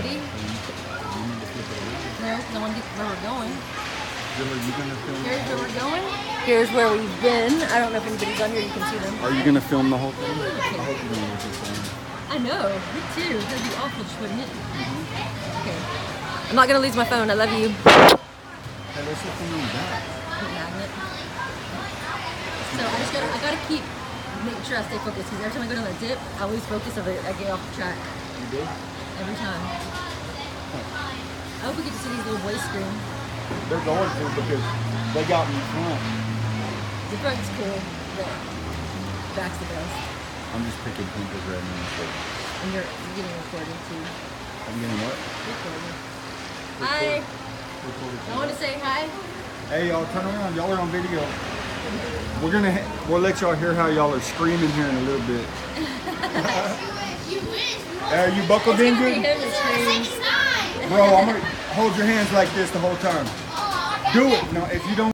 ready? No, because I want to get where we're going. Here's where we're going. Here's where we've been. I don't know if anybody's on here. You can see them. Are you going to film the whole thing? Okay. I hope you're going to look this thing. I know. Me too. It's going to be awful just putting it. Okay. I'm not going to lose my phone. I love you. Hey, there's something on that. Magnet. So I gotta keep making sure I stay focused because every time I go down the dip, I lose focus of it. I get off the track. You did? Every time. I hope we get to see these little boys scream. They're going to because they got me in front. The front's cool, but back's the best. I'm just picking pimples right now. So. And you're getting recorded too. I'm getting what? Recorded. Hi. I want to say hi. Hey y'all, turn around. Y'all are on video. We'll let y'all hear how y'all are screaming here in a little bit. Are you buckled in good? Bro, I'm gonna hold your hands like this the whole time. Do it. No, if you don't.